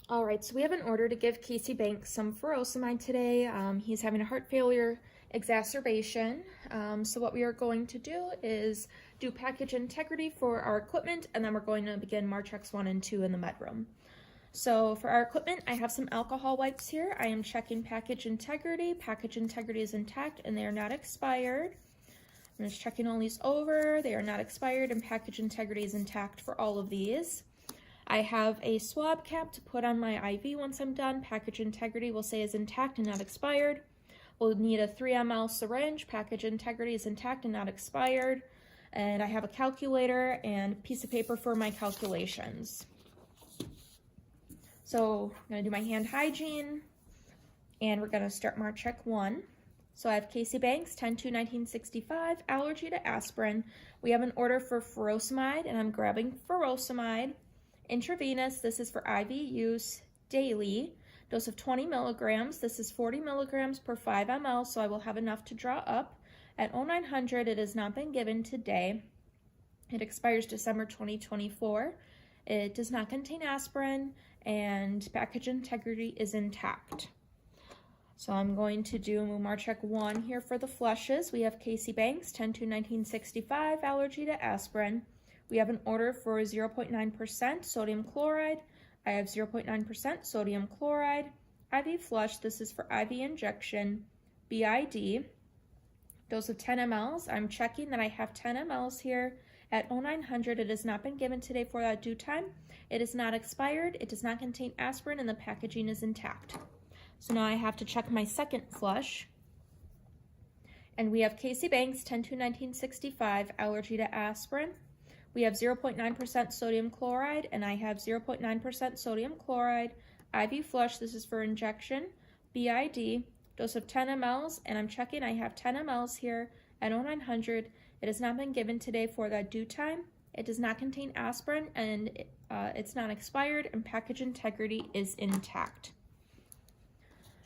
All right, so we have an order to give Casey Banks some furosemide today. He's having a heart failure exacerbation. So what we are going to do is do package integrity for our equipment, and then we're going to begin Marchex 1 and 2 in the med room. So for our equipment, I have some alcohol wipes here. I am checking package integrity. Package integrity is intact and they are not expired. I'm just checking all these over. They are not expired and package integrity is intact for all of these. I have a swab cap to put on my IV once I'm done. Package integrity will say is intact and not expired. We'll need a 3 ml syringe. Package integrity is intact and not expired. And I have a calculator and a piece of paper for my calculations. So I'm going to do my hand hygiene, and we're going to start Marchex 1. So I have Casey Banks, 10/2/1965, allergy to aspirin. We have an order for furosemide, and I'm grabbing furosemide. Intravenous, this is for IV use daily. Dose of 20 milligrams. This is 40 milligrams per 5 ml, so I will have enough to draw up. At 0900, it has not been given today. It expires December 2024. It does not contain aspirin, and package integrity is intact. So I'm going to do Marchex 1 here for the flushes. We have Casey Banks, 10/2/1965, allergy to aspirin. We have an order for 0.9% sodium chloride. I have 0.9% sodium chloride. IV flush, this is for IV injection, BID. Dose of 10 mLs. I'm checking that I have 10 mLs here. At 0900, it has not been given today for that due time. It is not expired. It does not contain aspirin, and the packaging is intact. So now I have to check my second flush. And we have Casey Banks, 10/2/1965, allergy to aspirin. We have 0.9% sodium chloride, and I have 0.9% sodium chloride. IV flush, this is for injection, BID, dose of 10 mLs, and I'm checking I have 10 mLs here at 0900. It has not been given today for that due time. It does not contain aspirin, and it's not expired, and package integrity is intact.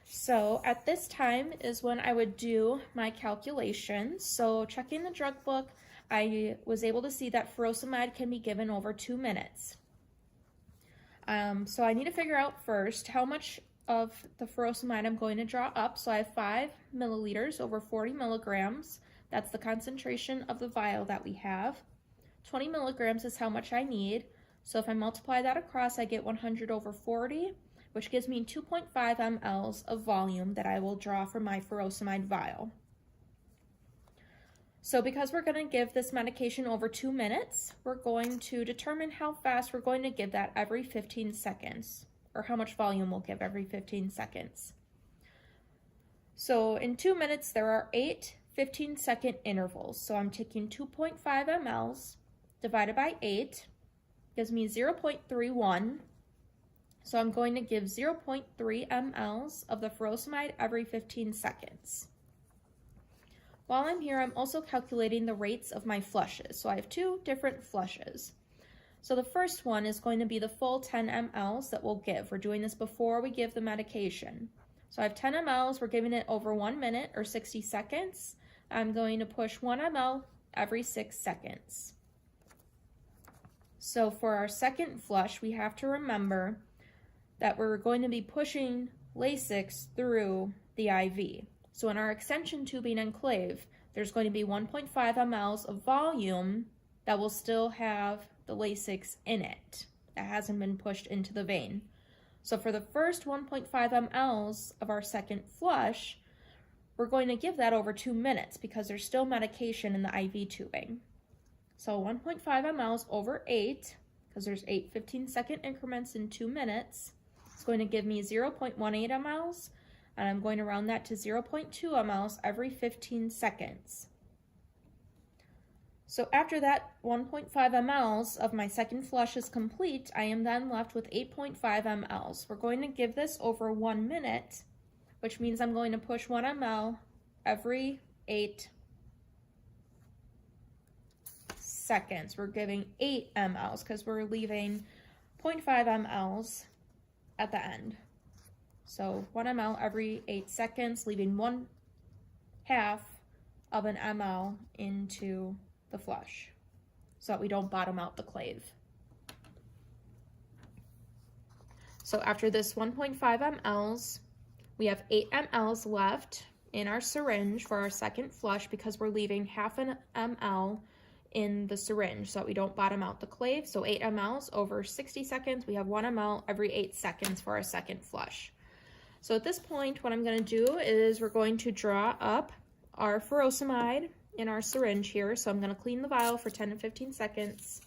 So at this time is when I would do my calculations. So checking the drug book, I was able to see that furosemide can be given over 2 minutes. So I need to figure out first how much of the furosemide I'm going to draw up. So I have 5 milliliters over 40 milligrams. That's the concentration of the vial that we have. 20 milligrams is how much I need. So if I multiply that across, I get 100 over 40, which gives me 2.5 mLs of volume that I will draw from my furosemide vial. So because we're going to give this medication over 2 minutes, we're going to determine how fast we're going to give that every 15 seconds, or how much volume we'll give every 15 seconds. So in 2 minutes, there are 8 15-second intervals. So I'm taking 2.5 mLs divided by 8, gives me 0.31. So I'm going to give 0.3 mLs of the furosemide every 15 seconds. While I'm here, I'm also calculating the rates of my flushes. So I have 2 different flushes. So the first one is going to be the full 10 mLs that we'll give. We're doing this before we give the medication. So I have 10 mLs, we're giving it over 1 minute or 60 seconds. I'm going to push 1 ml every 6 seconds. So for our second flush, we have to remember that we're going to be pushing Lasix through the IV. So in our extension tubing enclave, there's going to be 1.5 mLs of volume that will still have the Lasix in it. That hasn't been pushed into the vein. So for the first 1.5 mLs of our second flush, we're going to give that over 2 minutes because there's still medication in the IV tubing. So 1.5 mLs over 8, because there's 8 15-second increments in 2 minutes, it's going to give me 0.18 mLs, and I'm going to round that to 0.2 mLs every 15 seconds. So after that 1.5 mLs of my second flush is complete, I am then left with 8.5 mLs. We're going to give this over 1 minute, which means I'm going to push 1 ml every 8 seconds. We're giving 8 mLs because we're leaving 0.5 mLs at the end. So 1 ml every 8 seconds, leaving 1/2 of an ml into the flush so that we don't bottom out the clave. So after this 1.5 mLs, we have 8 mLs left in our syringe for our second flush because we're leaving half an ml in the syringe so that we don't bottom out the clave. So 8 mLs over 60 seconds. We have 1 ml every 8 seconds for our second flush. So at this point, what I'm going to do is we're going to draw up our furosemide in our syringe here. So I'm going to clean the vial for 10 to 15 seconds.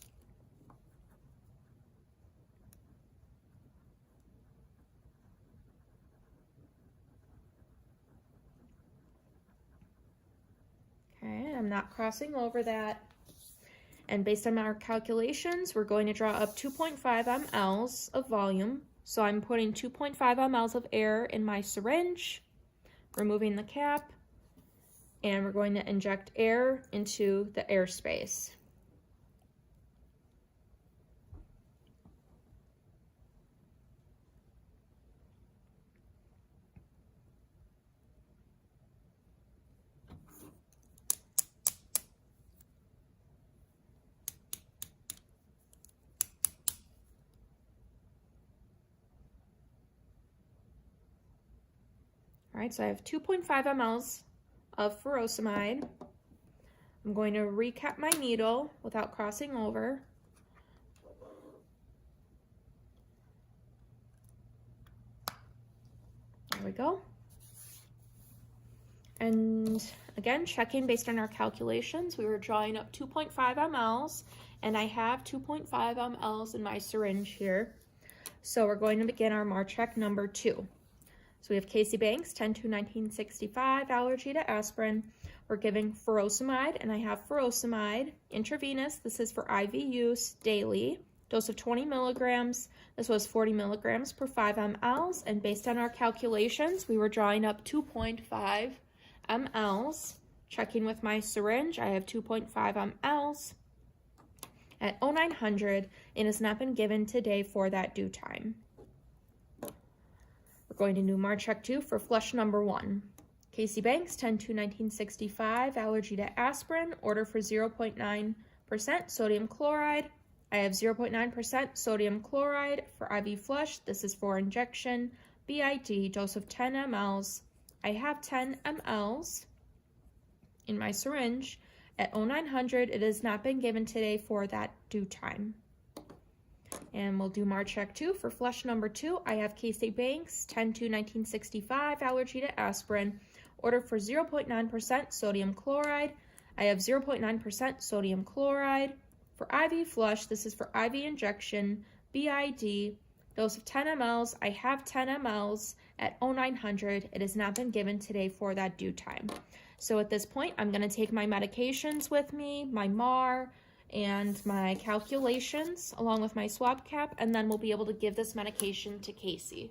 Okay, I'm not crossing over that. And based on our calculations, we're going to draw up 2.5 mLs of volume. So I'm putting 2.5 mLs of air in my syringe, removing the cap, and we're going to inject air into the airspace. All right, so I have 2.5 mLs of furosemide. I'm going to recap my needle without crossing over. There we go. And again, checking based on our calculations, we were drawing up 2.5 mLs, and I have 2.5 mLs in my syringe here. So we're going to begin our MARCHEC number 2. So we have Casey Banks, 10/2/1965, allergy to aspirin. We're giving furosemide, and I have furosemide intravenous. This is for IV use daily. Dose of 20 milligrams. This was 40 milligrams per 5 mLs, and based on our calculations, we were drawing up 2.5 mLs. Checking with my syringe, I have 2.5 mLs at 0900, and has not been given today for that due time. We're going to do MARCHEC 2 for flush number 1. Casey Banks, 10/2/1965, allergy to aspirin, order for 0.9% sodium chloride. I have 0.9% sodium chloride for IV flush. This is for injection, BID, dose of 10 mLs. I have 10 mLs in my syringe at 0900. It has not been given today for that due time. And we'll do MARCHEC 2 for flush number 2. I have Casey Banks, 10/2/1965, allergy to aspirin, order for 0.9% sodium chloride. I have 0.9% sodium chloride for IV flush. This is for IV injection, BID, dose of 10 mLs. I have 10 mLs at 0900. It has not been given today for that due time. So at this point, I'm going to take my medications with me, my MAR, and my calculations along with my swab cap, and then we'll be able to give this medication to Casey.